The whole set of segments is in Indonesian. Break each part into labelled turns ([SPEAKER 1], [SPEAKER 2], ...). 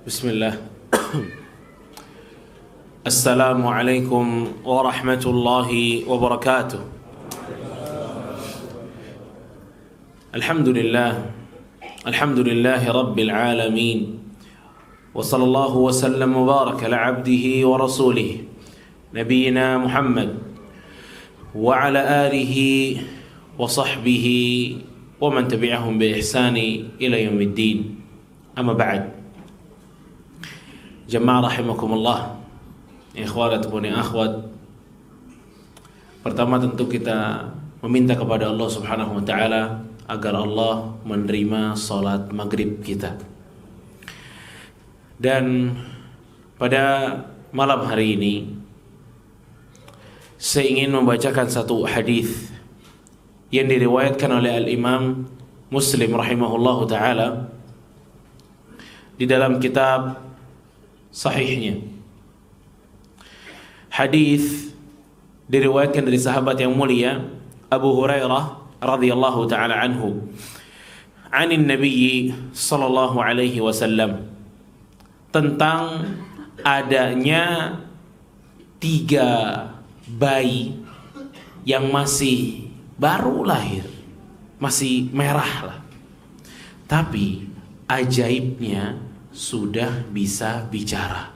[SPEAKER 1] Bismillah. Assalamualaikum warahmatullahi wabarakatuh. Alhamdulillah. Alhamdulillahi rabbil alamin. Wa sallallahu wa sallam wa baraka ala abdihi wa rasulih Nabiyyina Muhammad wa ala alihi wa sahbihi wa man tabi'ahum bi ihsani ila yaumiddin. Amma ba'd. Jamaah rahimakumullah, ikhwan ataupun akhwat. Pertama tentu kita meminta kepada Allah Subhanahu wa taala agar Allah menerima salat maghrib kita. Dan pada malam hari ini saya ingin membacakan satu hadis yang diriwayatkan oleh Al-Imam Muslim rahimahullahu taala di dalam kitab sahihnya. Hadis diriwayatkan dari sahabat yang mulia Abu Hurairah radhiyallahu taala anhu, anin Nabi sallallahu alaihi wasallam, tentang adanya 3 bayi yang masih baru lahir, masih merah lah, tapi ajaibnya sudah bisa bicara.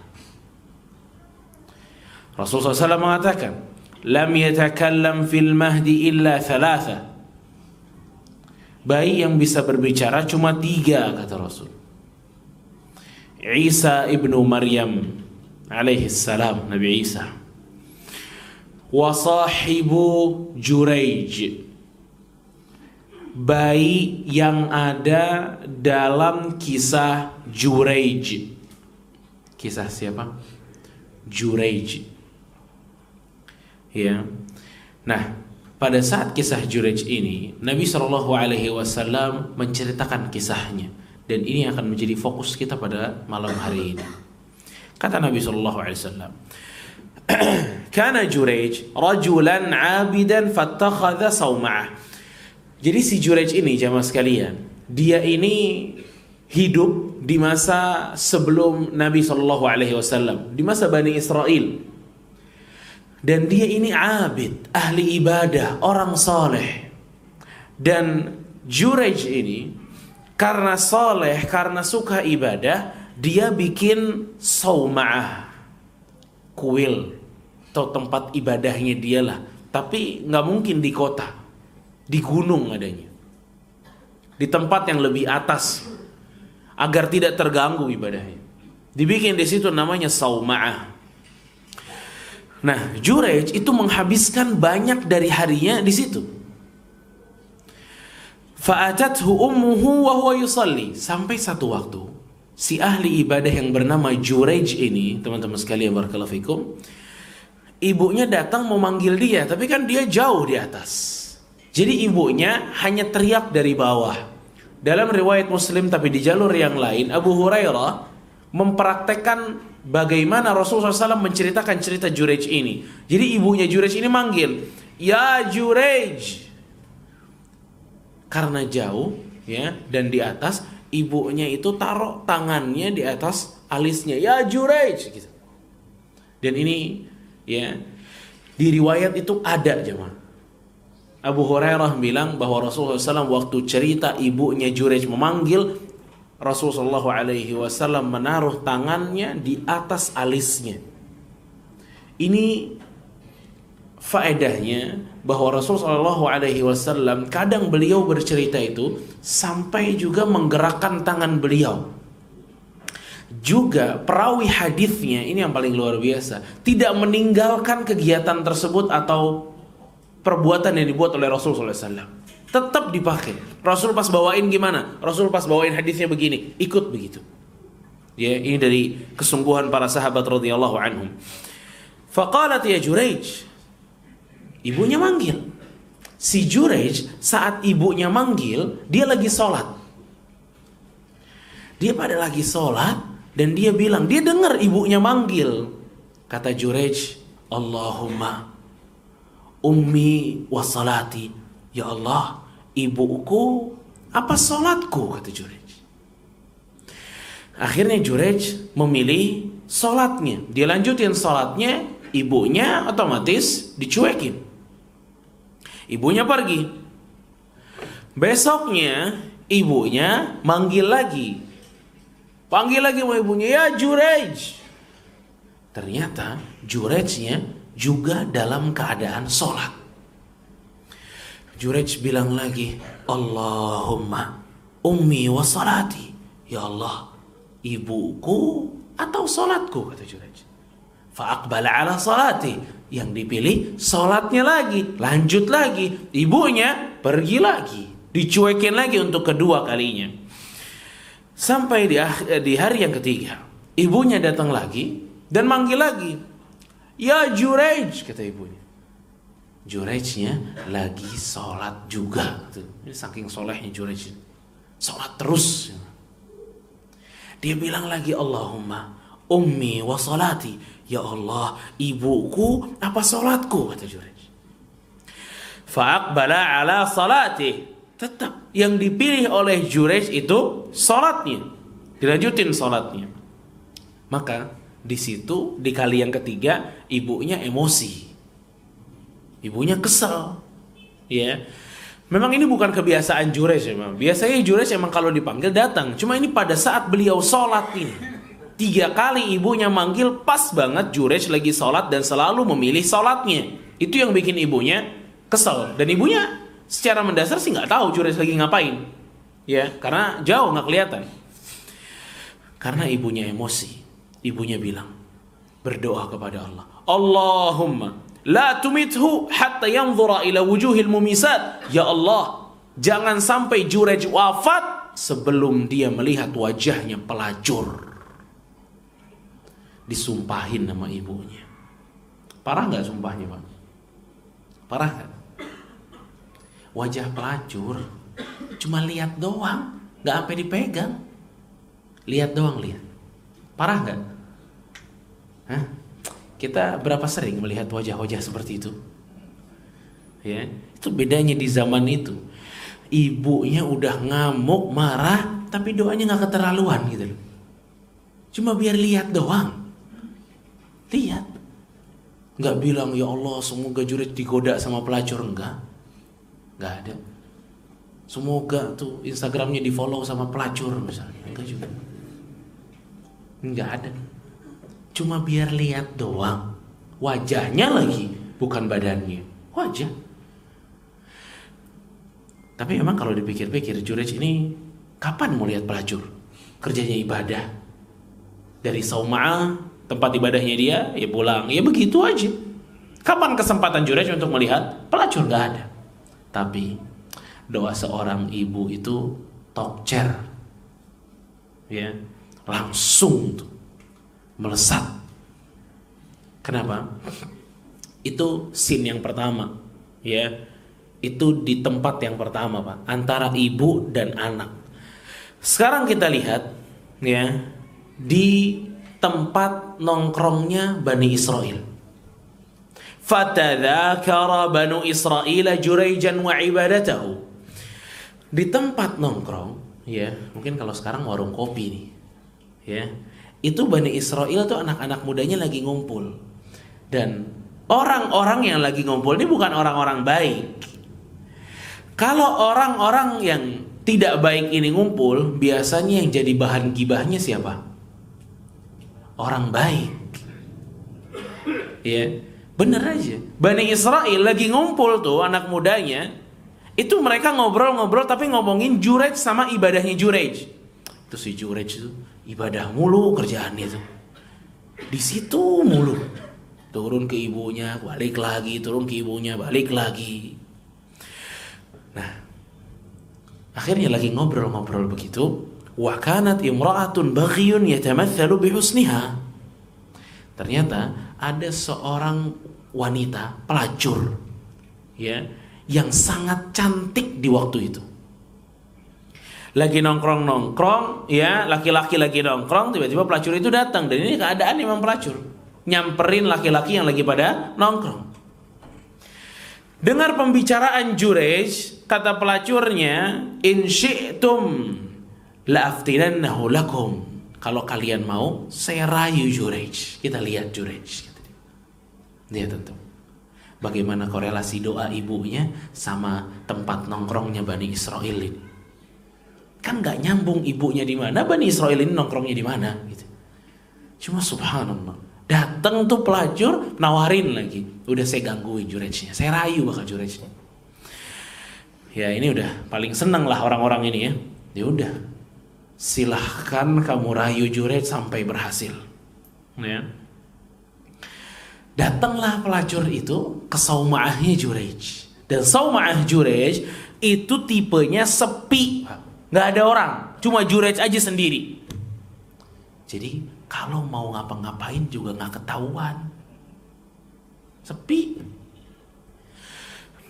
[SPEAKER 1] Rasulullah SAW mengatakan, lam yatakallam fil mahdi illa 3. Bayi yang bisa berbicara cuma 3, kata Rasul. Isa ibnu Maryam alaihi salam, Nabi Isa. Wa sahibu Juraij, bayi yang ada dalam kisah Juraij. Kisah siapa? Juraij. Ya. Nah, pada saat kisah Juraij ini, Nabi SAW menceritakan kisahnya, dan ini akan menjadi fokus kita pada malam hari ini. Kata Nabi SAW, kana Juraij rajulan abidan fattakhadha sawma'ah. Jadi si Juraij ini, jamaah sekalian, dia ini hidup di masa sebelum Nabi SAW, di masa Bani Israel. Dan dia ini abid, ahli ibadah, orang saleh. Dan Juraij ini karena saleh, karena suka ibadah, dia bikin sawma'ah, kuil atau tempat ibadahnya dialah. Tapi nggak mungkin di kota, di gunung adanya, di tempat yang lebih atas, agar tidak terganggu ibadahnya. Dibikin di situ namanya sawma'ah. Nah, Juraij itu menghabiskan banyak dari harinya di situ. Fa'atathu ummuhu wa huwa yusalli. Sampai satu waktu, si ahli ibadah yang bernama Juraij ini, teman-teman sekalian barakallahu fikum, ibunya datang memanggil dia, tapi kan dia jauh di atas. Jadi ibunya hanya teriak dari bawah. Dalam riwayat Muslim, tapi di jalur yang lain, Abu Hurairah mempraktekkan bagaimana Rasulullah SAW menceritakan cerita Juraij ini. Jadi ibunya Juraij ini manggil, ya Juraij, karena jauh ya, dan di atas, ibunya itu taruh tangannya di atas alisnya, ya Juraij gitu. Dan ini ya, di riwayat itu ada, jemaah. Abu Hurairah bilang bahwa Rasulullah SAW waktu cerita ibunya Juraij memanggil, Rasulullah SAW menaruh tangannya di atas alisnya. Ini faedahnya bahwa Rasulullah SAW kadang beliau bercerita itu sampai juga menggerakkan tangan beliau. Juga perawi hadisnya, ini yang paling luar biasa, tidak meninggalkan kegiatan tersebut atau perbuatan yang dibuat oleh Rasulullah SAW. Tetap dipakai. Rasul pas bawain gimana? Rasul pas bawain hadisnya begini, ikut begitu. Ya, ini dari kesungguhan para sahabat radhiyallahu anhum. Faqalat ya Juraij. Ibunya manggil. Si Juraij saat ibunya manggil, dia lagi sholat. Dia pada lagi sholat, dan dia bilang, dia dengar ibunya manggil. Kata Juraij, Allahumma ummi wa salati. Ya Allah, ibuku apa salatku, kata Juraij. Akhirnya Jurej memilih sholatnya. Dia lanjutin sholatnya, ibunya otomatis dicuekin. Ibunya pergi. Besoknya ibunya manggil lagi. Panggil lagi sama ibunya, ya Jurej. Ternyata Jurejnya juga dalam keadaan sholat. Jurej bilang lagi, Allahumma ummi wa salati. Ya Allah, ibuku atau sholatku, kata Jurej. Fa'aqbala ala salati. Yang dipilih sholatnya lagi. Lanjut lagi. Ibunya pergi lagi. Dicuekin lagi untuk kedua kalinya. Sampai di hari yang ketiga, ibunya datang lagi dan manggil lagi. Ya Jurej, kata ibunya. Jurejnya lagi sholat juga. Ini saking solehnya Jurej. Sholat terus. Dia bilang lagi, Allahumma ummi wa salati. Ya Allah, ibuku apa sholatku, kata Jurej. Fa'aqbala ala salati. Tetap yang dipilih oleh Jurej itu sholatnya. Dilanjutin sholatnya. Maka di situ di kali yang ketiga ibunya emosi. Ibunya kesel. Ya. Memang ini bukan kebiasaan Jurej memang. Biasanya Jurej emang kalau dipanggil datang. Cuma ini pada saat beliau sholat ini. 3 kali ibunya manggil, pas banget Jurej lagi sholat dan selalu memilih sholatnya. Itu yang bikin ibunya kesel. Dan ibunya secara mendasar sih nggak tahu Jurej lagi ngapain. Ya, karena jauh nggak kelihatan. Karena ibunya emosi. Ibunya bilang, berdoa kepada Allah. Allahumma la tumithu hatta yanzura ila wujuhil mumisat. Ya Allah, jangan sampai Jurej wafat sebelum dia melihat wajahnya pelacur. Disumpahin sama ibunya. Parah nggak sumpahnya, Pak? Parah nggak? Wajah pelacur cuma lihat doang, nggak sampai dipegang. Lihat doang, lihat. Parah nggak? Hah? Kita berapa sering melihat wajah-wajah seperti itu? Ya, itu bedanya di zaman itu. Ibunya udah ngamuk, marah, tapi doanya nggak keterlaluan gitu loh. Cuma biar lihat doang. Lihat. Nggak bilang, ya Allah semoga Jurej digoda sama pelacur. Enggak ada. Semoga tuh Instagramnya di follow sama pelacur misalnya. Enggak juga. Enggak ada. Cuma biar lihat doang. Wajahnya lagi, bukan badannya. Wajah. Tapi emang kalau dipikir-pikir, Jurej ini kapan mau lihat pelacur? Kerjanya ibadah. Dari Sauma'ah, tempat ibadahnya dia, ya pulang. Ya begitu aja. Kapan kesempatan Jurej untuk melihat pelacur? Gak ada. Tapi doa seorang ibu itu tokcer. Ya, langsung tuh melesat. Kenapa? Itu scene yang pertama, ya. Itu di tempat yang pertama, Pak, antara ibu dan anak. Sekarang kita lihat, ya, di tempat nongkrongnya Bani Israel. Fatadzakara Banu Israil Jurayjan wa ibadatahu. Di tempat nongkrong, ya, mungkin kalau sekarang warung kopi nih, ya. Itu Bani Israel tuh anak-anak mudanya lagi ngumpul. Dan orang-orang yang lagi ngumpul ini bukan orang-orang baik. Kalau orang-orang yang tidak baik ini ngumpul, biasanya yang jadi bahan gibahnya siapa? Orang baik. Ya, bener aja. Bani Israel lagi ngumpul tuh anak mudanya. Itu mereka ngobrol-ngobrol tapi ngomongin Jurej sama ibadahnya Jurej. Itu si Jurej itu ibadah mulu kerjaannya tuh. Di situ mulu. Turun ke ibunya, balik lagi, turun ke ibunya, balik lagi. Nah, akhirnya lagi ngobrol-ngobrol begitu, wa kanat imra'atun baghiyun yatamatsalu bihusniha. Ternyata ada seorang wanita pelacur, ya, yang sangat cantik di waktu itu. Lagi nongkrong-nongkrong, ya, laki-laki lagi nongkrong, tiba-tiba pelacur itu datang. Dan ini keadaan memang pelacur nyamperin laki-laki yang lagi pada nongkrong. Dengar pembicaraan Jurej, kata pelacurnya, in syi'tum la'aftinannahu lakum. kalau kalian mau, saya rayu Jurej. Kita lihat Jurej. Dia tentu. Bagaimana korelasi doa ibunya sama tempat nongkrongnya Bani Israel ini. Kan gak nyambung ibunya di mana, Bani Israel ini nongkrongnya di mana gitu. Cuma subhanallah, datang tuh pelacur nawarin lagi, udah saya gangguin Jurejnya, saya rayu bakal Jurejnya. Ya ini udah paling seneng lah orang-orang ini ya. Ya udah, silahkan kamu rayu Jurej sampai berhasil. Ya. Datanglah pelacur itu ke Sauma'ahnya Jurej. Dan Sauma'ah Jurej itu tipenya sepi, nggak ada orang, cuma Jurej aja sendiri. Jadi kalau mau ngapa-ngapain juga nggak ketahuan, sepi.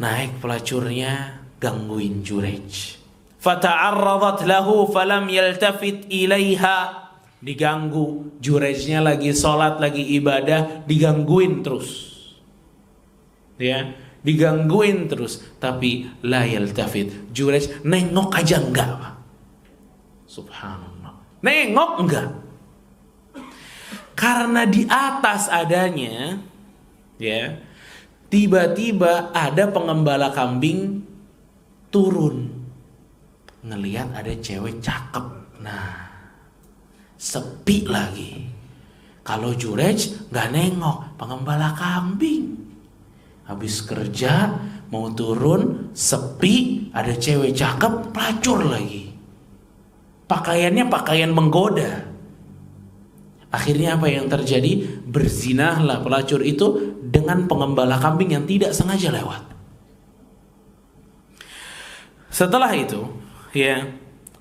[SPEAKER 1] Naik pelacurnya, gangguin Jurej. Fata'arradat lahu falam yaltafit ilaiha. Diganggu, Jurejnya lagi sholat, lagi ibadah, digangguin terus. Ya, digangguin terus, tapi la yaltafit. Jurej nengok aja enggak, Pak. Subhanallah. Nengok enggak. Karena di atas adanya, ya, tiba-tiba ada pengembala kambing turun, ngelihat ada cewek cakep. Nah, sepi lagi. Kalau Jurej nggak nengok, pengembala kambing habis kerja mau turun, sepi, ada cewek cakep, pelacur lagi. Pakaiannya pakaian menggoda. Akhirnya apa yang terjadi? Berzinahlah pelacur itu dengan pengembala kambing yang tidak sengaja lewat. Setelah itu, ya,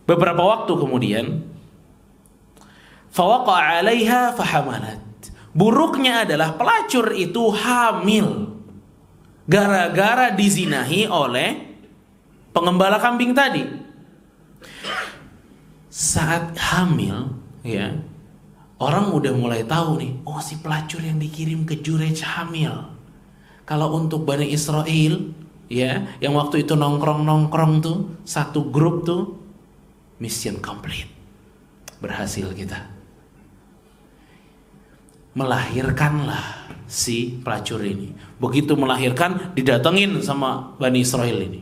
[SPEAKER 1] beberapa waktu kemudian, fawaqa'a 'alaiha fahamalat. Buruknya adalah pelacur itu hamil gara-gara dizinahi oleh pengembala kambing tadi. Saat hamil, ya, orang udah mulai tahu nih, oh si pelacur yang dikirim ke Jurej hamil. Kalau untuk Bani Israel, ya, yang waktu itu nongkrong tuh, satu grup tuh, mission complete. Berhasil kita. Melahirkanlah si pelacur ini. Begitu melahirkan, didatengin sama Bani Israel ini,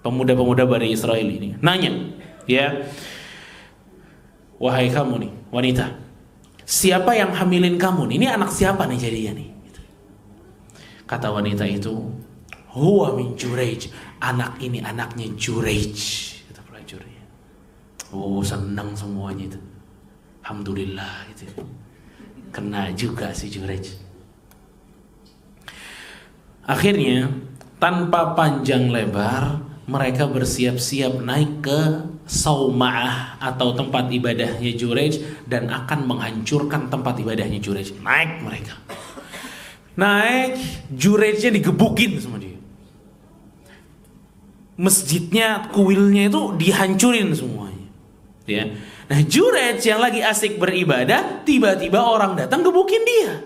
[SPEAKER 1] pemuda-pemuda Bani Israel ini, nanya, ya, wahai kamu nih wanita, siapa yang hamilin kamu nih? Ini anak siapa nih jadinya nih? Kata wanita itu, huwa min Jurej, anak ini anaknya Jurej, kata pelacurnya. Oh, senang semuanya itu, alhamdulillah itu. Kena juga si Jurej. Akhirnya tanpa panjang lebar, mereka bersiap-siap naik ke Sauma'ah atau tempat ibadahnya Jurej dan akan menghancurkan tempat ibadahnya Jurej. Naik mereka. Naik, Jurejnya digebukin sama dia. Masjidnya, kuilnya itu dihancurin semuanya. Ya. Nah, Jurej yang lagi asik beribadah, tiba-tiba orang datang gebukin dia.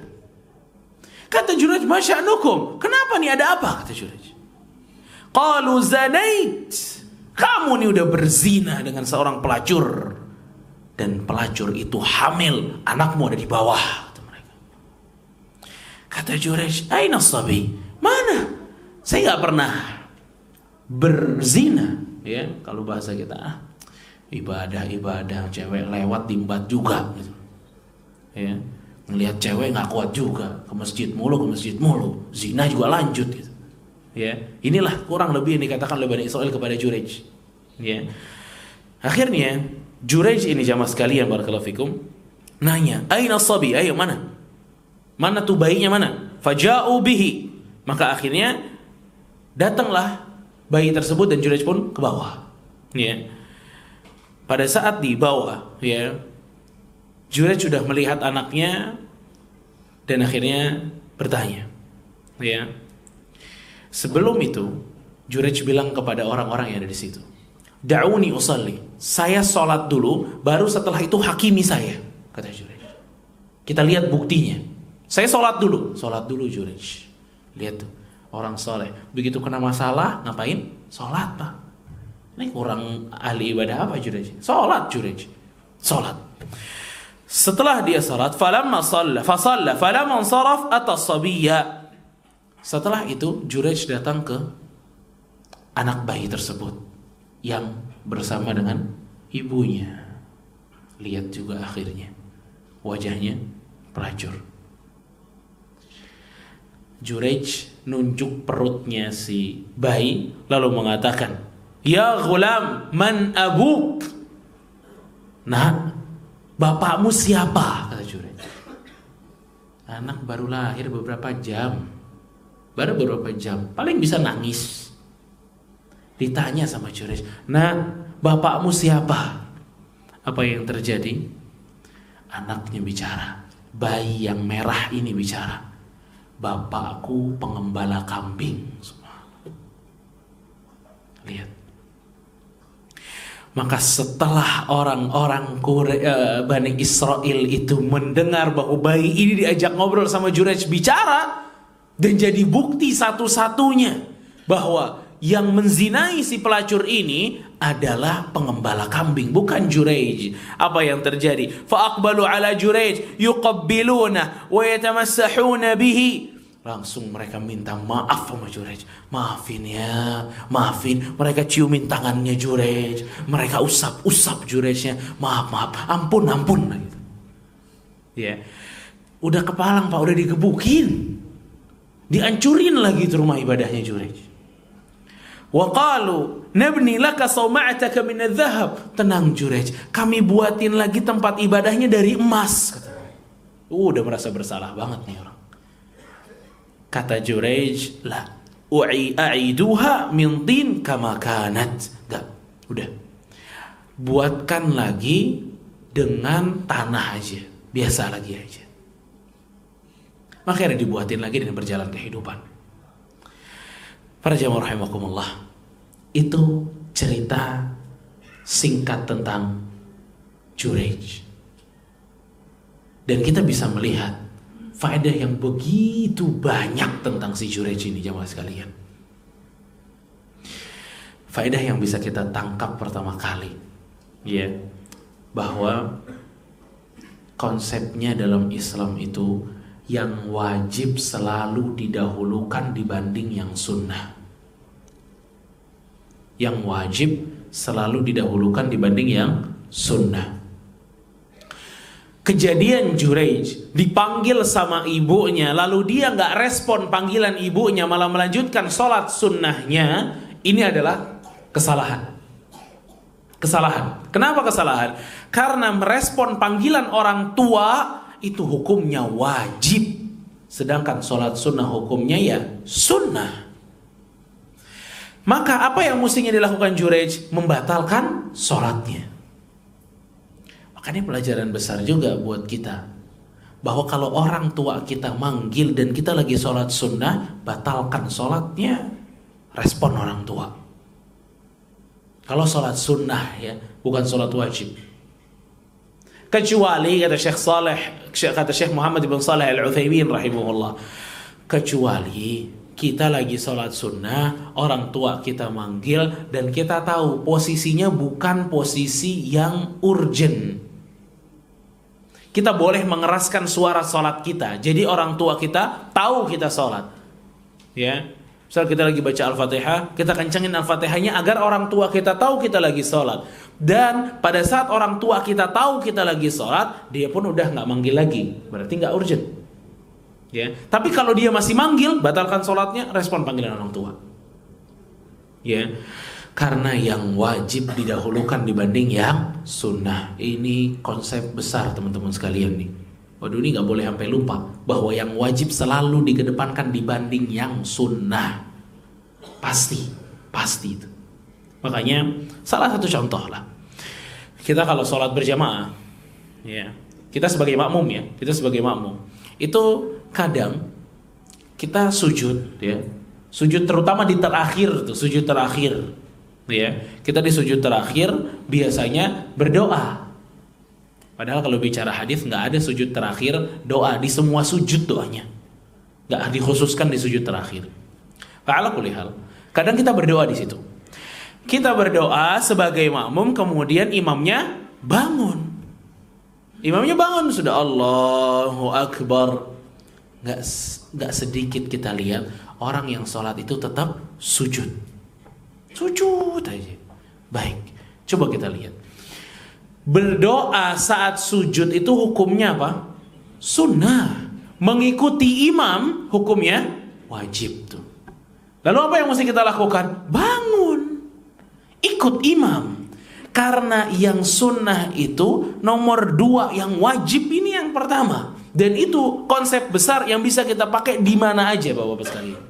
[SPEAKER 1] Kata Jurej, masya'nukum, kenapa nih, ada apa? Kata Jurej. Qalu zanait, kamu nih udah berzina dengan seorang pelacur, dan pelacur itu hamil, anakmu ada di bawah. Kata mereka. Kata Jurej, aina sabi, mana? Saya gak pernah berzina. Ya, kalau bahasa kita, ibadah cewek lewat dimbat juga gitu. Ya, ngelihat cewek nggak kuat juga, ke masjid mulu, zina juga lanjut gitu. Ya, inilah kurang lebih yang dikatakan oleh Bani Israel kepada Jurej. Ya, akhirnya Jurej ini jamaah sekalian barakallahu fikum nanya, aina sabi, ayo mana tuh bayinya mana? Faja'u bihi, maka akhirnya datanglah bayi tersebut dan Jurej pun ke bawah. Ya. Pada saat di bawah, ya, Jurej sudah melihat anaknya dan akhirnya bertanya, ya. Sebelum itu, Jurej bilang kepada orang-orang yang ada di situ, "Da'uni usalli." Saya sholat dulu, baru setelah itu hakimi saya, kata Jurej. Kita lihat buktinya. Saya sholat dulu Jurej. Lihat tuh, orang soleh. Begitu kena masalah, ngapain? Sholat, Pak. Ini kurang ahli ibadah apa Jurej? Sholat Jurej. Sholat. Setelah dia salat, falamma ansaraf atas-sabiyya. Setelah itu Jurayj datang ke anak bayi tersebut yang bersama dengan ibunya. Lihat juga akhirnya wajahnya pelacur. Jurayj nunjuk perutnya si bayi lalu mengatakan, "Ya ghulam, man abuk?" Nah, bapakmu siapa? Kata Jurayj. Anak baru lahir beberapa jam. Paling bisa nangis. Ditanya sama Jurayj, "Nah, bapakmu siapa?" Apa yang terjadi? Anaknya bicara. Bayi yang merah ini bicara. "Bapakku pengembala kambing." Lihat. Maka setelah orang-orang Bani Israel itu mendengar bahwa bayi ini diajak ngobrol sama Jurayj bicara, dan jadi bukti satu-satunya bahwa yang menzinai si pelacur ini adalah pengembala kambing, bukan Jurayj. Apa yang terjadi? Fa aqbalu ala Jurayj yuqabbiluna wa yatamassahuna bihi. Langsung mereka minta maaf sama Jurayj. Maafin ya, maafin. Mereka ciumin tangannya Jurayj. Mereka usap Jurayjnya. Maaf, ampun. Gitu. Ya, udah kepalang Pak, udah digebukin, dihancurin lagi tuh rumah ibadahnya Jurayj. Wa qalu nabni laka sawma'ataka min adh-dhahab. Tenang Jurayj, kami buatin lagi tempat ibadahnya dari emas. Udah merasa bersalah banget nih orang. Kata Jurayj, la u'iduha min tin kama kanat. Enggak, udah. Buatkan lagi dengan tanah aja, biasa lagi aja. Makanya dibuatin lagi dan berjalan kehidupan. Para jamaah rahimakumullah, itu cerita singkat tentang Jurayj. Dan kita bisa melihat faedah yang begitu banyak tentang si Jurayj ini, jamaah sekalian. Faedah yang bisa kita tangkap pertama kali, ya, bahwa konsepnya dalam Islam itu yang wajib selalu didahulukan dibanding yang sunnah. Yang wajib selalu didahulukan dibanding yang sunnah. Kejadian Jurayj dipanggil sama ibunya, lalu dia nggak respon panggilan ibunya, malah melanjutkan sholat sunnahnya. Ini adalah kesalahan. Kenapa kesalahan? Karena merespon panggilan orang tua itu hukumnya wajib, sedangkan sholat sunnah hukumnya ya sunnah. Maka apa yang mestinya dilakukan Jurayj? Membatalkan sholatnya. Makanya pelajaran besar juga buat kita, bahwa kalau orang tua kita manggil dan kita lagi sholat sunnah, batalkan sholatnya, respon orang tua. Kalau sholat sunnah ya, bukan sholat wajib. Kecuali kata Syekh Muhammad bin Shalih Al-Utsaimin rahimahullah, kecuali kita lagi sholat sunnah, orang tua kita manggil dan kita tahu posisinya bukan posisi yang urgent. Kita boleh mengeraskan suara sholat kita, jadi orang tua kita tahu kita sholat. Ya, misal kita lagi baca Al-Fatihah, kita kencengin Al-Fatihahnya agar orang tua kita tahu kita lagi sholat. Dan pada saat orang tua kita tahu kita lagi sholat, dia pun udah nggak manggil lagi, berarti nggak urgent. Ya, tapi kalau dia masih manggil, batalkan sholatnya, respon panggilan orang tua. Ya, karena yang wajib didahulukan dibanding yang sunnah. Ini konsep besar teman-teman sekalian nih. Waduh, ini nggak boleh sampai lupa bahwa yang wajib selalu dikedepankan dibanding yang sunnah. Pasti itu. Makanya salah satu contoh lah, kita kalau sholat berjamaah, ya, kita sebagai makmum itu kadang kita sujud, ya, sujud terutama di terakhir tuh, sujud terakhir. Ya, kita di sujud terakhir biasanya berdoa. Padahal kalau bicara hadis nggak ada sujud terakhir doa, di semua sujud doanya, nggak dikhususkan di sujud terakhir. Ala kulli hal, kadang kita berdoa di situ. Kita berdoa sebagai makmum, kemudian imamnya bangun. Imamnya bangun sudah Allahu Akbar. Nggak sedikit kita lihat orang yang sholat itu tetap sujud aja. Baik, coba kita lihat. Berdoa saat sujud itu hukumnya apa? Sunnah. Mengikuti imam hukumnya wajib tuh. Lalu apa yang mesti kita lakukan? Bangun, ikut imam. Karena yang sunnah itu nomor 2, yang wajib ini yang pertama. Dan itu konsep besar yang bisa kita pakai di mana aja Bapak-bapak sekalian.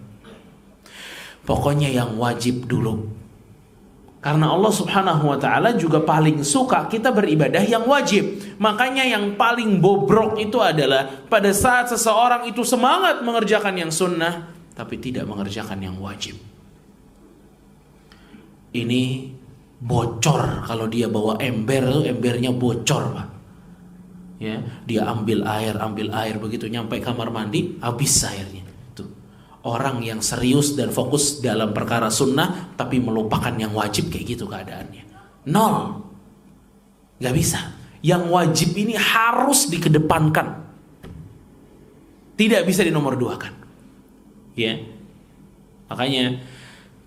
[SPEAKER 1] Pokoknya yang wajib dulu. Karena Allah Subhanahu wa taala juga paling suka kita beribadah yang wajib. Makanya yang paling bobrok itu adalah pada saat seseorang itu semangat mengerjakan yang sunnah tapi tidak mengerjakan yang wajib. Ini bocor kalau dia bawa ember, embernya bocor, Pak. Ya, dia ambil air begitu nyampe kamar mandi habis airnya. Tuh. Orang yang serius dan fokus dalam perkara sunnah tapi melupakan yang wajib kayak gitu keadaannya. 0. Gak bisa. Yang wajib ini harus dikedepankan. Tidak bisa dinomor 2-kan. Ya. Makanya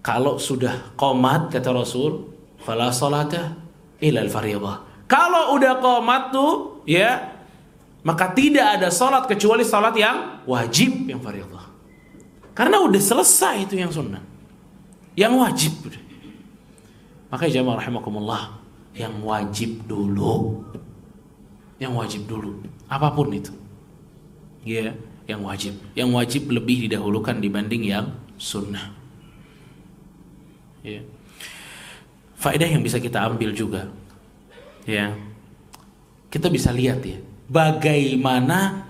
[SPEAKER 1] kalau sudah qomat kata Rasul, fala salata illa al-fardhah. Kalau udah qomat tuh, ya, maka tidak ada salat kecuali salat yang wajib, yang fardhah. Karena udah selesai itu yang sunnah. Yang wajib udah. Makanya jamaah rahimakumullah, yang wajib dulu. Yang wajib dulu, apapun itu. Ya, yang wajib. Yang wajib lebih didahulukan dibanding yang sunnah. Ya. Faedah yang bisa kita ambil juga, ya, kita bisa lihat ya, bagaimana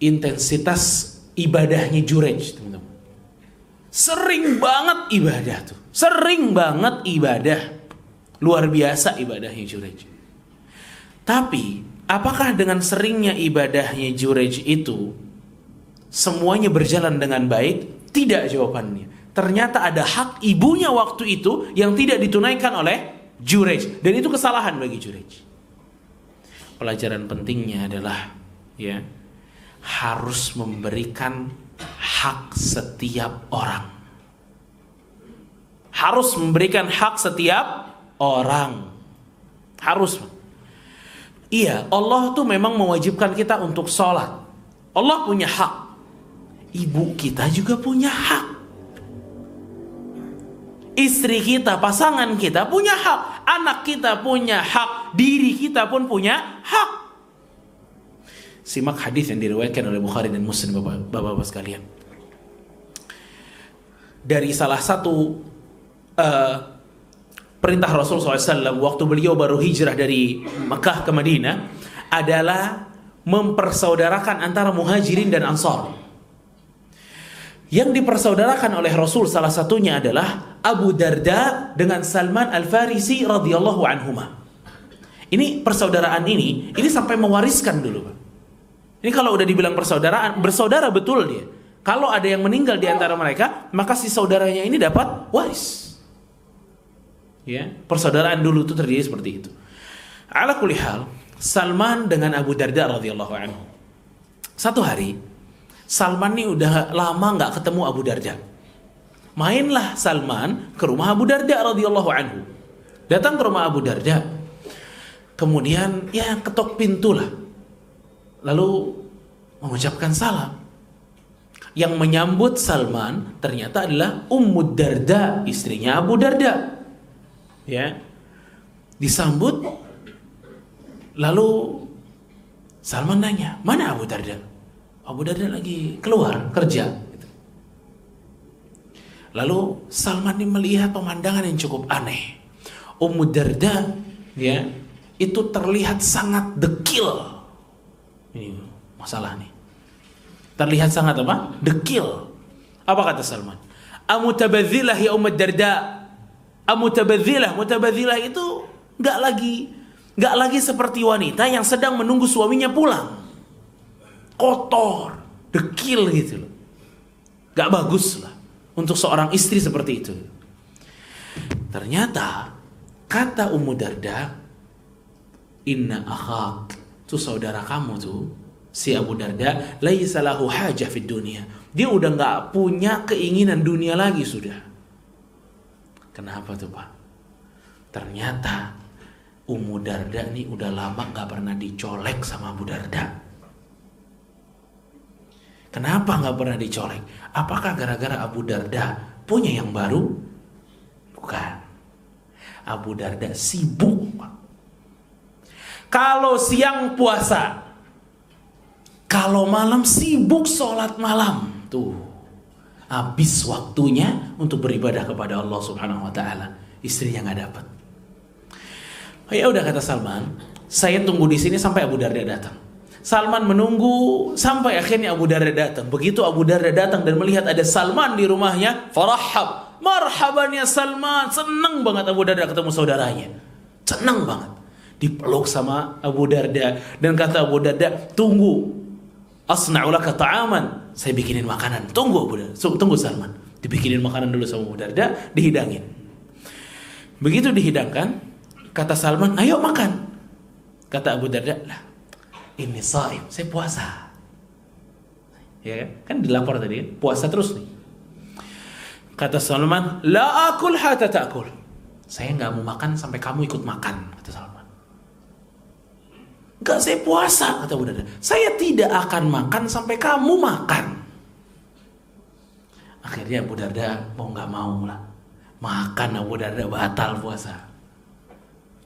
[SPEAKER 1] intensitas ibadahnya Jurej, teman-teman. Sering banget ibadah tuh, sering banget ibadah, luar biasa ibadahnya Jurej. Tapi apakah dengan seringnya ibadahnya Jurej itu semuanya berjalan dengan baik? Tidak jawabannya. Ternyata ada hak ibunya waktu itu yang tidak ditunaikan oleh Jurej, dan itu kesalahan bagi Jurej. Pelajaran pentingnya adalah, ya, harus memberikan hak setiap orang. Harus memberikan hak setiap orang. Harus. Iya, Allah tuh memang mewajibkan kita untuk sholat. Allah punya hak. Ibu kita juga punya hak. Istri kita, pasangan kita punya hak. Anak kita punya hak. Diri kita pun punya hak. Simak hadis yang diriwayatkan oleh Bukhari dan Muslim, Bapak-bapak sekalian. Dari salah satu perintah Rasul SAW waktu beliau baru hijrah dari Mekah ke Madinah adalah mempersaudarakan antara muhajirin dan ansar. Yang dipersaudarakan oleh Rasul salah satunya adalah Abu Darda dengan Salman Al-Farisi radhiyallahu anhuma. Ini persaudaraan ini sampai mewariskan dulu, Pak. Ini kalau udah dibilang persaudaraan, bersaudara betul dia. Kalau ada yang meninggal di antara mereka, maka si saudaranya ini dapat waris. Ya, persaudaraan dulu itu terjadi seperti itu. Ala kulli hal, Salman dengan Abu Darda radhiyallahu anhu. Satu hari Salman nih udah lama nggak ketemu Abu Darda. Mainlah Salman ke rumah Abu Darda radhiyallahu anhu. Datang ke rumah Abu Darda. Kemudian ya ketok pintu lah. Lalu mengucapkan salam. Yang menyambut Salman ternyata adalah Ummu Darda, istrinya Abu Darda. Ya. Disambut. Lalu Salman nanya, "Mana Abu Darda?" Abu Darda lagi keluar kerja. Lalu Salman ini melihat pemandangan yang cukup aneh. Ummu Darda, ya, itu terlihat sangat dekil. Ini masalah nih. Terlihat sangat apa? Dekil. Apa kata Salman? Amutabadzilah ya Ummu Darda. Amutabadzilah. Mutabadzilah itu nggak lagi seperti wanita yang sedang menunggu suaminya pulang. Kotor, dekil gitu loh. Gak bagus lah untuk seorang istri seperti itu. Ternyata kata Ummu Darda, inna akhak, tuh saudara kamu tuh, si Abu Darda, laisa lahu hajah fid dunia. Dia udah nggak punya keinginan dunia lagi sudah. Kenapa tuh Pak? Ternyata Ummu Darda nih udah lama nggak pernah dicolek sama Abu Darda. Kenapa nggak pernah dicolek? Apakah gara-gara Abu Darda punya yang baru? Bukan. Abu Darda sibuk. Kalau siang puasa, kalau malam sibuk sholat malam. Tuh, habis waktunya untuk beribadah kepada Allah Subhanahu Wa Taala. Istrinya nggak dapat. Oh, ya udah kata Salman, saya tunggu di sini sampai Abu Darda datang. Salman menunggu sampai akhirnya Abu Darda datang. Begitu Abu Darda datang dan melihat ada Salman di rumahnya, farahab, marhaban ya Salman. Senang banget Abu Darda ketemu saudaranya. Senang banget. Dipeluk sama Abu Darda dan kata Abu Darda, "Tunggu. Asna'u laka ta'aman." Saya bikinin makanan. Tunggu Abu Darda. Tunggu Salman. Dibikinin makanan dulu sama Abu Darda, dihidangin. Begitu dihidangkan, kata Salman, "Ayo makan." Kata Abu Darda, "Lah, ini shaim, saya puasa." Ya kan dilapor tadi, puasa terus nih. Kata Salman, "La akul hatta ta'kul." Saya nggak mau makan sampai kamu ikut makan, kata Salman. "Nggak, saya puasa," kata Abu Darda. "Saya tidak akan makan sampai kamu makan." Akhirnya Abu Darda mau nggak mau lah makan. Abu Darda batal puasa.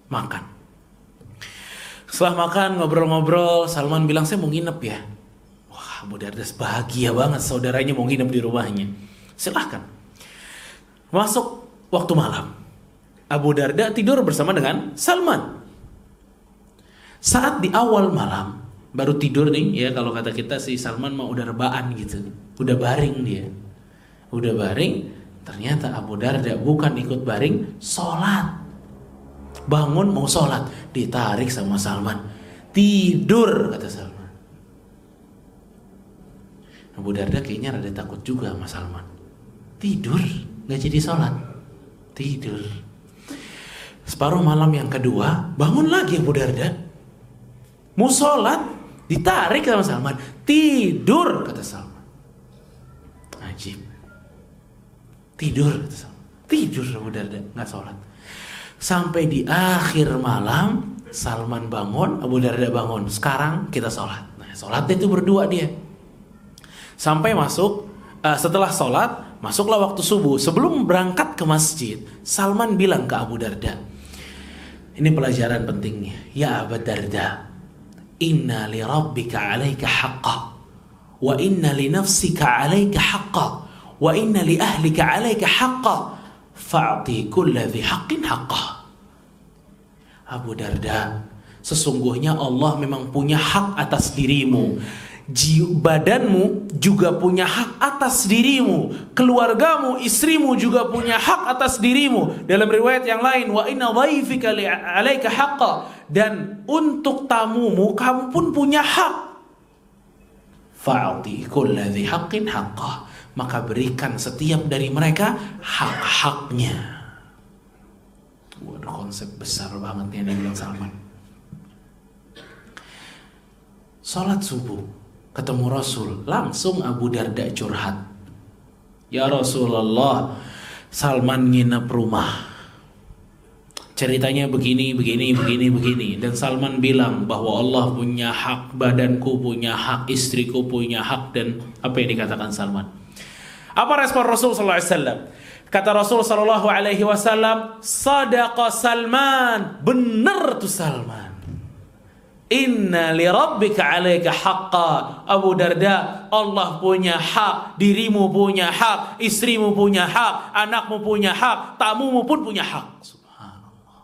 [SPEAKER 1] Makan. Setelah makan, ngobrol-ngobrol, Salman bilang, "Saya mau nginep ya." Wah, Abu Darda bahagia banget saudaranya mau nginep di rumahnya. Silahkan. Masuk waktu malam, Abu Darda tidur bersama dengan Salman. Saat di awal malam, baru tidur nih, ya kalau kata kita si Salman mau udah rebaan gitu. Udah baring dia. Udah baring, ternyata Abu Darda bukan ikut baring, sholat. Bangun mau sholat, ditarik sama Salman. "Tidur," kata Salman. Abu Darda kayaknya rada takut juga sama Salman. Tidur, gak jadi sholat. Tidur. Separuh malam yang kedua, bangun lagi Abu Darda. Mau sholat, ditarik sama Salman. "Tidur," kata Salman. Ajib. Tidur, kata Salman. Tidur Abu Darda, gak sholat. Sampai di akhir malam, Salman bangun, Abu Darda bangun. "Sekarang kita sholat." Nah, sholat itu berdua dia. Sampai masuk, setelah sholat, masuklah waktu subuh. Sebelum berangkat ke masjid, Salman bilang ke Abu Darda, ini pelajaran pentingnya. "Ya Abu Darda, inna li rabbika alaika haqqa, wa inna li nafsika alaika haqqa, wa inna li ahlika alaika haqqa. Fa'ti kulla dhi haqqin haqqah." Abu Darda, sesungguhnya Allah memang punya hak atas dirimu. Badanmu juga punya hak atas dirimu. Keluargamu, istrimu juga punya hak atas dirimu. Dalam riwayat yang lain, wa inna dhaifika alaika haqqa. Dan untuk tamumu, kamu pun punya hak. Fa'ti kulla dhi haqqin haqqah. Maka berikan setiap dari mereka hak-haknya. Waduh, konsep besar banget yang dibilang Salman. Salat subuh, ketemu Rasul, langsung Abu Darda curhat. "Ya Rasulullah, Salman nginep rumah. Ceritanya begini. Dan Salman bilang bahwa Allah punya hak, badanku punya hak, istriku punya hak." Dan apa yang dikatakan Salman? Apa respon Rasul sallallahu alaihi wasallam? Kata Rasul sallallahu alaihi wasallam, "Sadaqa Salman." Benar tuh Salman. "Inna li rabbika alaika haqqa." Abu Darda, Allah punya hak, dirimu punya hak, istrimu punya hak, anakmu punya hak, tamumu pun punya hak. Subhanallah.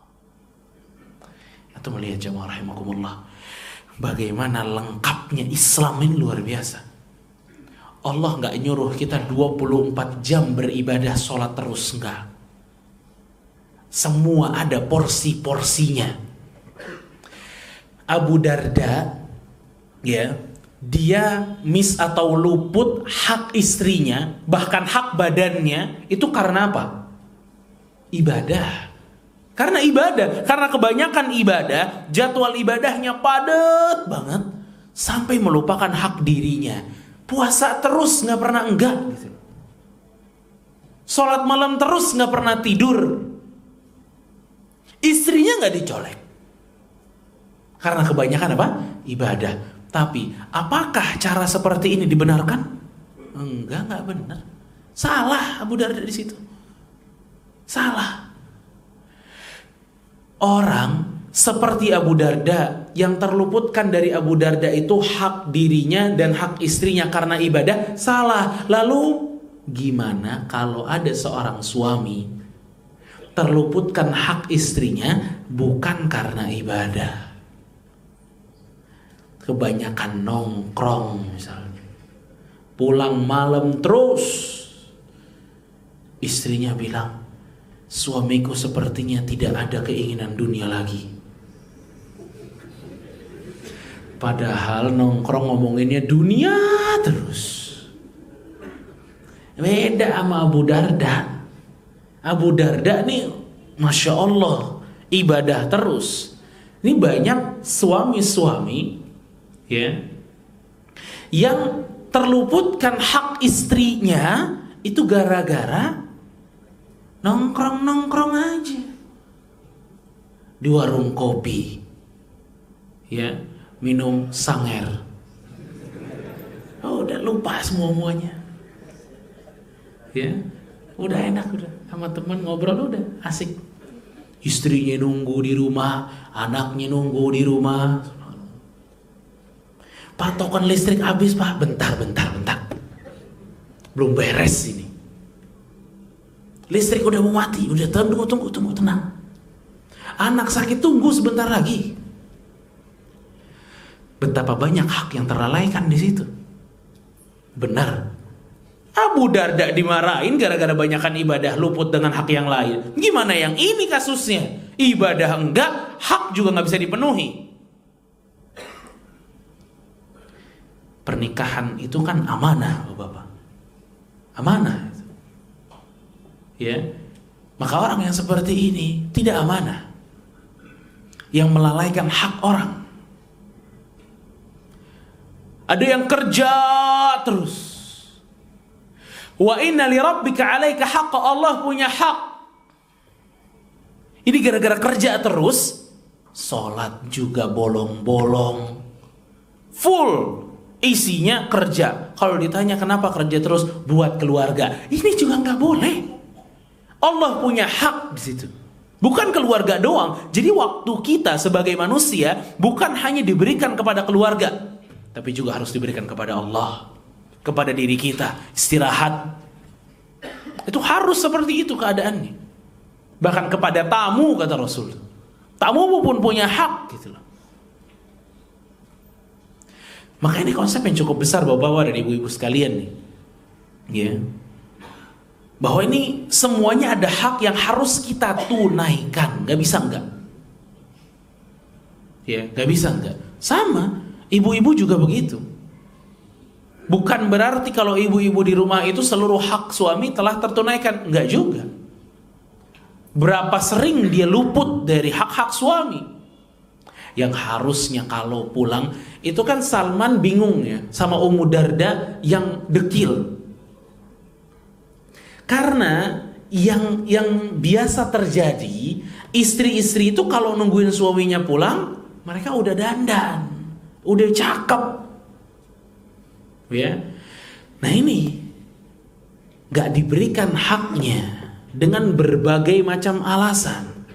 [SPEAKER 1] Itu melihat jemaah rahimakumullah, bagaimana lengkapnya Islam ini, luar biasa. Allah gak nyuruh kita 24 jam beribadah sholat terus, enggak. Semua ada porsi-porsinya. Abu Darda, ya, dia miss atau luput hak istrinya, bahkan hak badannya, itu karena apa? Ibadah. Karena ibadah, karena kebanyakan ibadah, jadwal ibadahnya padat banget sampai melupakan hak dirinya. Puasa terus nggak pernah enggak gitu. Sholat malam terus nggak pernah tidur. Istrinya nggak dicolek. Karena kebanyakan apa? Ibadah. Tapi apakah cara seperti ini dibenarkan? Enggak benar. Salah Abu Darda di situ. Salah. Orang seperti Abu Darda yang terluputkan dari Abu Darda itu hak dirinya dan hak istrinya karena ibadah, salah. Lalu gimana kalau ada seorang suami terluputkan hak istrinya bukan karena ibadah? Kebanyakan nongkrong misalnya, pulang malam terus. Istrinya bilang, suamiku sepertinya tidak ada keinginan dunia lagi. Padahal nongkrong ngomonginnya dunia terus. Beda sama Abu Darda. Abu Darda nih Masya Allah ibadah terus. Ini banyak suami-suami ya yang terluputkan hak istrinya itu gara-gara nongkrong aja di warung kopi, ya, minum sanger. Oh, udah lupa semuanya, ya, udah enak, udah sama teman ngobrol udah asik. Istrinya nunggu di rumah, anaknya nunggu di rumah. Patokan listrik habis pak, bentar, belum beres ini. Listrik udah mau mati, udah tunggu tenang. Anak sakit tunggu sebentar lagi. Betapa banyak hak yang terlalaikan di situ. Benar. Abu Darda dimarahin gara-gara banyakan ibadah luput dengan hak yang lain. Gimana yang ini kasusnya? Ibadah enggak, hak juga nggak bisa dipenuhi. Pernikahan itu kan amanah, Bapak. Amanah. Ya. Maka orang yang seperti ini tidak amanah. Yang melalaikan hak orang. Ada yang kerja terus. Wa inna li rabbika 'alaika haqqa, Allah punya hak. Ini gara-gara kerja terus, sholat juga bolong-bolong. Full isinya kerja. Kalau ditanya kenapa kerja terus, buat keluarga. Ini juga nggak boleh. Allah punya hak di situ. Bukan keluarga doang. Jadi waktu kita sebagai manusia bukan hanya diberikan kepada keluarga, tapi juga harus diberikan kepada Allah, kepada diri kita. Istirahat. Itu harus seperti itu keadaannya. Bahkan kepada tamu, kata Rasul. Tamu pun punya hak gitu loh. Maka ini konsep yang cukup besar bapak-bapak dan ibu-ibu sekalian nih. Ya. Bahwa ini semuanya ada hak yang harus kita tunaikan. Gak bisa enggak. Ya, gak bisa enggak. Sama, ibu-ibu juga begitu. Bukan berarti kalau ibu-ibu di rumah itu seluruh hak suami telah tertunaikan. Enggak juga. Berapa sering dia luput dari hak-hak suami. Yang harusnya kalau pulang, itu kan Salman bingung ya sama Ummu Darda yang dekil. Karena yang biasa terjadi, istri-istri itu kalau nungguin suaminya pulang, mereka udah dandan, udah cakep. Ya. Nah ini gak diberikan haknya dengan berbagai macam alasan.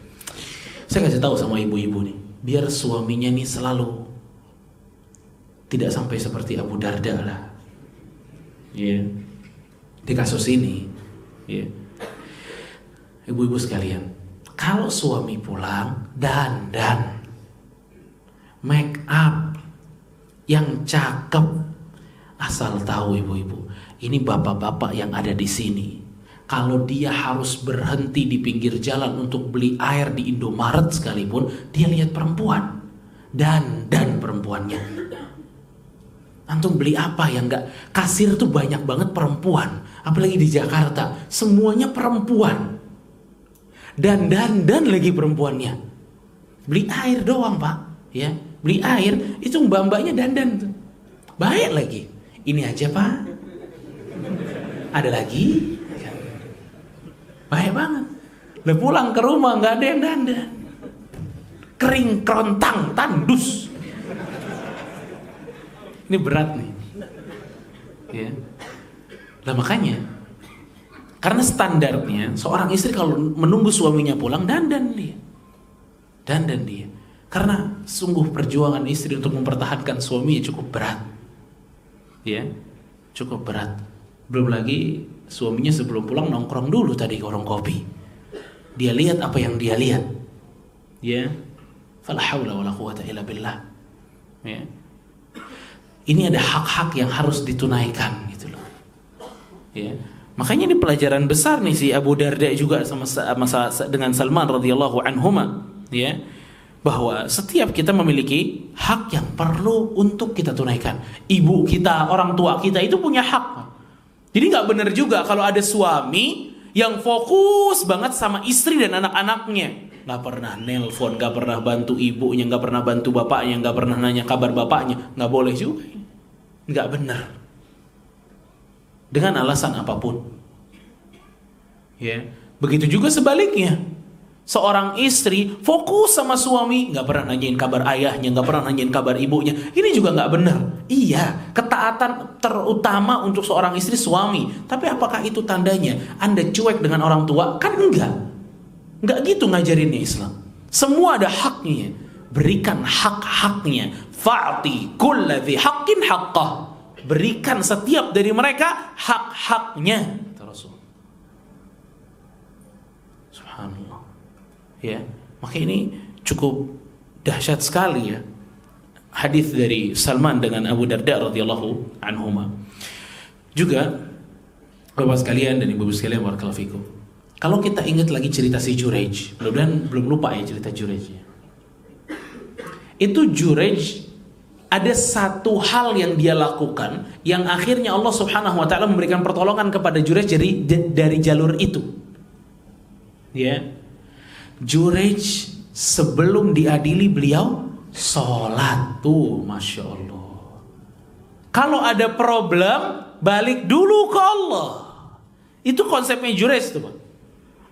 [SPEAKER 1] Saya kasih tahu sama ibu-ibu nih, biar suaminya nih selalu tidak sampai seperti Abu Darda lah. Ya. Di kasus ini, ya. Ibu-ibu sekalian, kalau suami pulang dandan, make up yang cakep, asal tahu ibu-ibu, ini bapak-bapak yang ada di sini, kalau dia harus berhenti di pinggir jalan untuk beli air di Indomaret sekalipun, dia lihat perempuan, dandan perempuannya. Antum beli apa yang enggak? Kasir tuh banyak banget perempuan. Apalagi di Jakarta, semuanya perempuan. Dan dandan lagi perempuannya. Beli air doang, Pak. Ya, beli air, itu mbak-mbaknya dandan. Baik lagi. Ini aja, Pak. Ada lagi? Baik banget. Lah pulang ke rumah nggak ada yang dandan. Kering kerontang, tandus. Ini berat nih. Ya. Nah makanya, karena standarnya seorang istri kalau menunggu suaminya pulang dandan dia. Dandan dia. Karena sungguh perjuangan istri untuk mempertahankan suaminya cukup berat. Ya. Cukup berat. Belum lagi suaminya sebelum pulang nongkrong dulu tadi ke warung kopi. Dia lihat apa yang dia lihat. Ya. Fala haula wala quwata illa billah. Ya. Ini ada hak-hak yang harus ditunaikan gitu loh. Ya. Makanya ini pelajaran besar nih si Abu Darda juga sama dengan Salman radhiyallahu anhuma, ya. Bahwa setiap kita memiliki hak yang perlu untuk kita tunaikan. Ibu kita, orang tua kita itu punya hak. Jadi nggak benar juga kalau ada suami yang fokus banget sama istri dan anak-anaknya, nggak pernah nelpon, nggak pernah bantu ibunya, nggak pernah bantu bapaknya, nggak pernah nanya kabar bapaknya. Nggak boleh juga, nggak benar. Dengan alasan apapun, ya. Begitu juga sebaliknya, seorang istri fokus sama suami, nggak pernah nanyain kabar ayahnya, nggak pernah nanyain kabar ibunya. Ini juga nggak benar. Iya, ketaatan terutama untuk seorang istri suami. Tapi apakah itu tandanya Anda cuek dengan orang tua? Kan enggak gitu ngajarinnya Islam. Semua ada haknya. Berikan hak-haknya. Fa'ti kulla dzi haqqin haqqah. Berikan setiap dari mereka hak-haknya. Rasul. Subhanallah. Ya, maka ini cukup dahsyat sekali ya. Hadis dari Salman dengan Abu Darda radhiyallahu anhuma. Juga Bapak sekalian dan Ibu sekalian, barakallahu fikum. Kalau kita ingat lagi cerita si Jurej, mudah-mudahan belum lupa ya cerita Jurejnya. Itu Jurej ada satu hal yang dia lakukan yang akhirnya Allah Subhanahu wa taala memberikan pertolongan kepada Jurej dari jalur itu. Ya. Jurej sebelum diadili beliau sholat tuh, Masya Allah. Kalau ada problem, balik dulu ke Allah. Itu konsepnya Jurej tuh, Pak.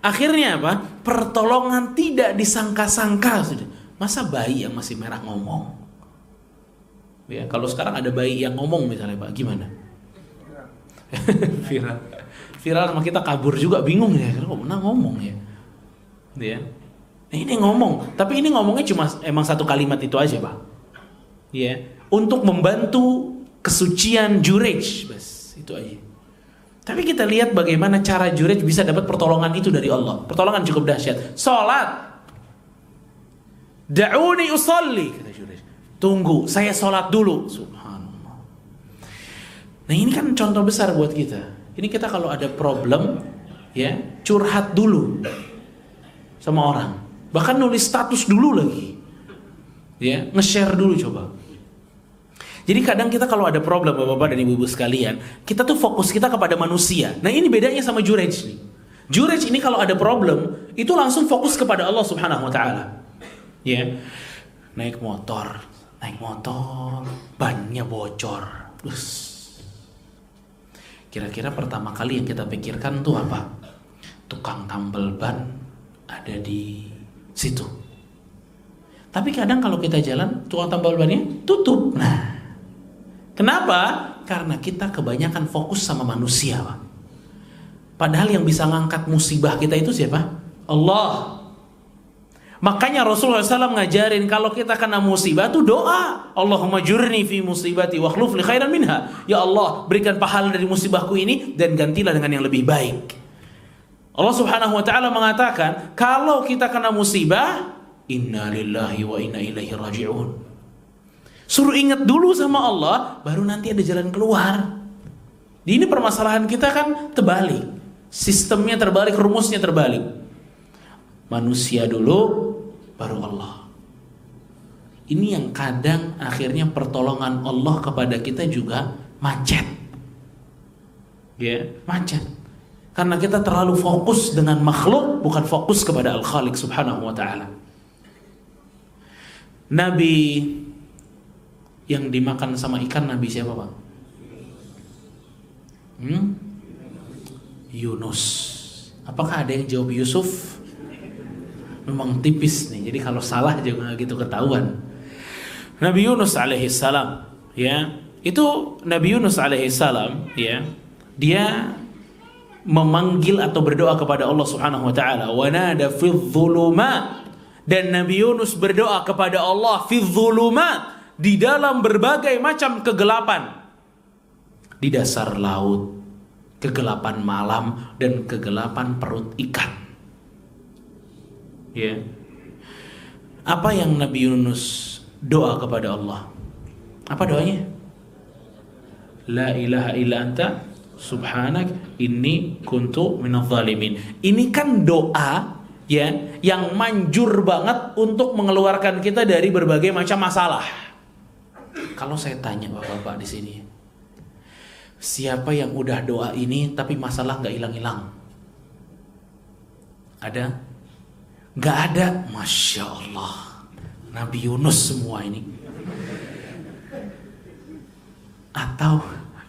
[SPEAKER 1] Akhirnya apa? Pertolongan tidak disangka-sangka sudah. Masa bayi yang masih merah ngomong? Ya, kalau sekarang ada bayi yang ngomong misalnya, Pak, gimana? Viral sama kita kabur juga, bingung ya. Kok pernah ngomong ya? Ya. Ini ngomong, tapi ini ngomongnya cuma emang satu kalimat itu aja, Pak. Ya, untuk membantu kesucian Jurej, bas, itu aja. Tapi kita lihat bagaimana cara Jurej bisa dapat pertolongan itu dari Allah. Pertolongan cukup dahsyat. Salat. Da'uni usalli, kata Jurej. Tunggu, saya salat dulu. Subhanallah. Nah, ini kan contoh besar buat kita. Ini kita kalau ada problem, ya, curhat dulu sama orang. Bahkan nulis status dulu lagi. Ya, nge-share dulu coba. Jadi kadang kita kalau ada problem Bapak-bapak dan Ibu-ibu sekalian, kita tuh fokus kita kepada manusia. Nah, ini bedanya sama Jurej nih. Jurej ini kalau ada problem, itu langsung fokus kepada Allah Subhanahu wa taala. Ya. Naik motor, bannya bocor. Kira-kira pertama kali yang kita pikirkan tuh apa? Tukang tambal ban ada di situ. Tapi kadang kalau kita jalan, tukang tambal bannya tutup. Nah, kenapa? Karena kita kebanyakan fokus sama manusia, Pak. Padahal yang bisa ngangkat musibah kita itu siapa? Allah. Makanya Rasulullah SAW ngajarin kalau kita kena musibah itu doa. Allahumma jurni fi musibati wa akhluf li khairan minha. Ya Allah, berikan pahala dari musibahku ini dan gantilah dengan yang lebih baik. Allah Subhanahu wa taala mengatakan, kalau kita kena musibah, inna lillahi wa inna ilaihi raji'un. Suruh ingat dulu sama Allah, baru nanti ada jalan keluar. Ini permasalahan kita kan terbalik. Sistemnya terbalik, rumusnya terbalik. Manusia dulu, baru Allah. Ini yang kadang akhirnya pertolongan Allah kepada kita juga macet. Ya, macet. Karena kita terlalu fokus dengan makhluk, bukan fokus kepada Al-Khaliq subhanahu wa ta'ala. Nabi yang dimakan sama ikan, Nabi siapa Pak? Yunus. Apakah ada yang jawab Yusuf? Memang tipis nih, jadi kalau salah juga gitu ketahuan. Nabi Yunus alaihissalam, ya, itu Nabi Yunus alaihissalam, ya, dia memanggil atau berdoa kepada Allah Subhanahu wa taala, wa nada fi dhulumat, dan Nabi Yunus berdoa kepada Allah fi dhulumat, di dalam berbagai macam kegelapan, di dasar laut, kegelapan malam, dan kegelapan perut ikan. Ya. Apa yang Nabi Yunus doa kepada Allah? Apa doanya? La ilaha illa anta subhanak inni kuntu minadh dhalimin. Ini kan doa, ya, yang manjur banget untuk mengeluarkan kita dari berbagai macam masalah. Kalau saya tanya Bapak-bapak di sini, siapa yang udah doa ini tapi masalah nggak hilang-hilang? Ada? Nggak ada. Masya Allah, Nabi Yunus semua ini. Atau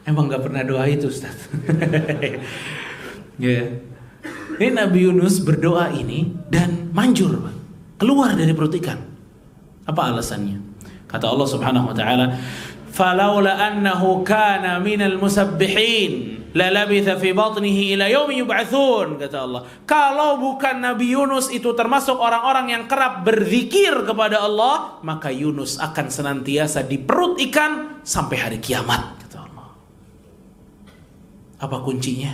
[SPEAKER 1] emang nggak pernah doa itu, Ustaz? Ya. Ini Nabi Yunus berdoa ini dan manjur, Pak, keluar dari perut ikan. Apa alasannya? Kata Allah Subhanahu wa taala, "Falaula annahu kana minal musabbihin la labitha fi batnihi ila yaumi yub'atsun." Kata Allah, kalau bukan Nabi Yunus itu termasuk orang-orang yang kerap berzikir kepada Allah, maka Yunus akan senantiasa di perut ikan sampai hari kiamat, kata Allah. Apa kuncinya?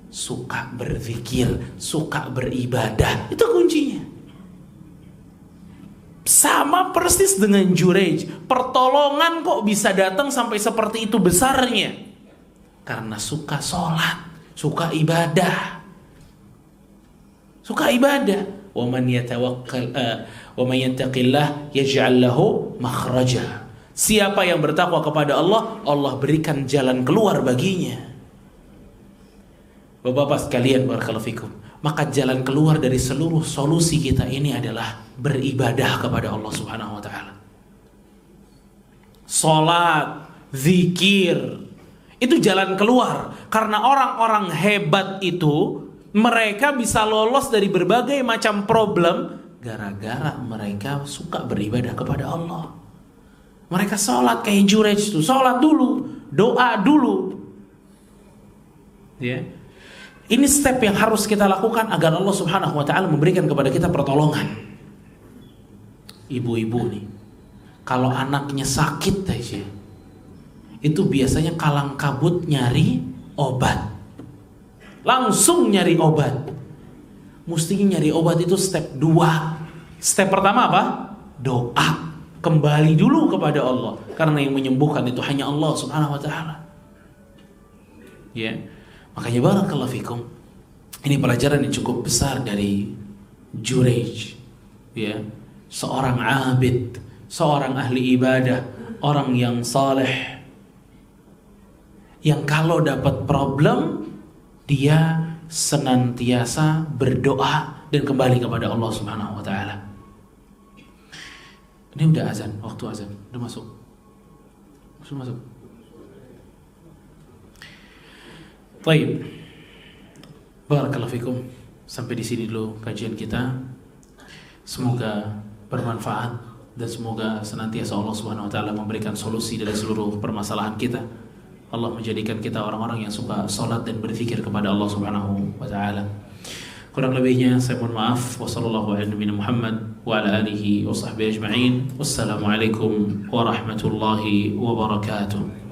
[SPEAKER 1] Suka berzikir, suka beribadah. Itu kuncinya. Sama persis dengan Jurej. Pertolongan kok bisa datang sampai seperti itu besarnya? Karena suka sholat, suka ibadah. Suka ibadah. Wa man yattaqillah yaj'al lahu makhraja. Siapa yang bertakwa kepada Allah, Allah berikan jalan keluar baginya. Bapak-bapak sekalian, barakallahu fikum. Maka jalan keluar dari seluruh solusi kita ini adalah beribadah kepada Allah Subhanahu wa taala. Salat, zikir, itu jalan keluar. Karena orang-orang hebat itu, mereka bisa lolos dari berbagai macam problem gara-gara mereka suka beribadah kepada Allah. Mereka salat kayak Jurej itu, salat dulu, doa dulu. Ya. Ini step yang harus kita lakukan agar Allah Subhanahu wa taala memberikan kepada kita pertolongan. Ibu-ibu nih, kalau anaknya sakit aja, itu biasanya kalang kabut nyari obat. Langsung nyari obat. Mestinya nyari obat itu step 2. Step pertama apa? Doa. Kembali dulu kepada Allah, karena yang menyembuhkan itu hanya Allah Subhanahu wa taala. Ya. Makanya barakallahu fikum, ini pelajaran yang cukup besar dari Jurej, ya, seorang abid, seorang ahli ibadah, orang yang saleh, yang kalau dapat problem dia senantiasa berdoa dan kembali kepada Allah Subhanahu wa taala. Ini udah azan, waktu azan udah masuk. Masuk. Baik, barakallahu fikum. Sampai di sini dulu kajian kita. Semoga bermanfaat dan semoga senantiasa Allah Subhanahu wa taala memberikan solusi dari seluruh permasalahan kita. Allah menjadikan kita orang-orang yang suka salat dan berzikir kepada Allah Subhanahu wa taala. Kurang lebihnya saya mohon maaf. Wassallallahu ala nabiyina Muhammad wa ala alihi wa sahbihi ajma'in. Wassalamualaikum warahmatullahi wabarakatuh.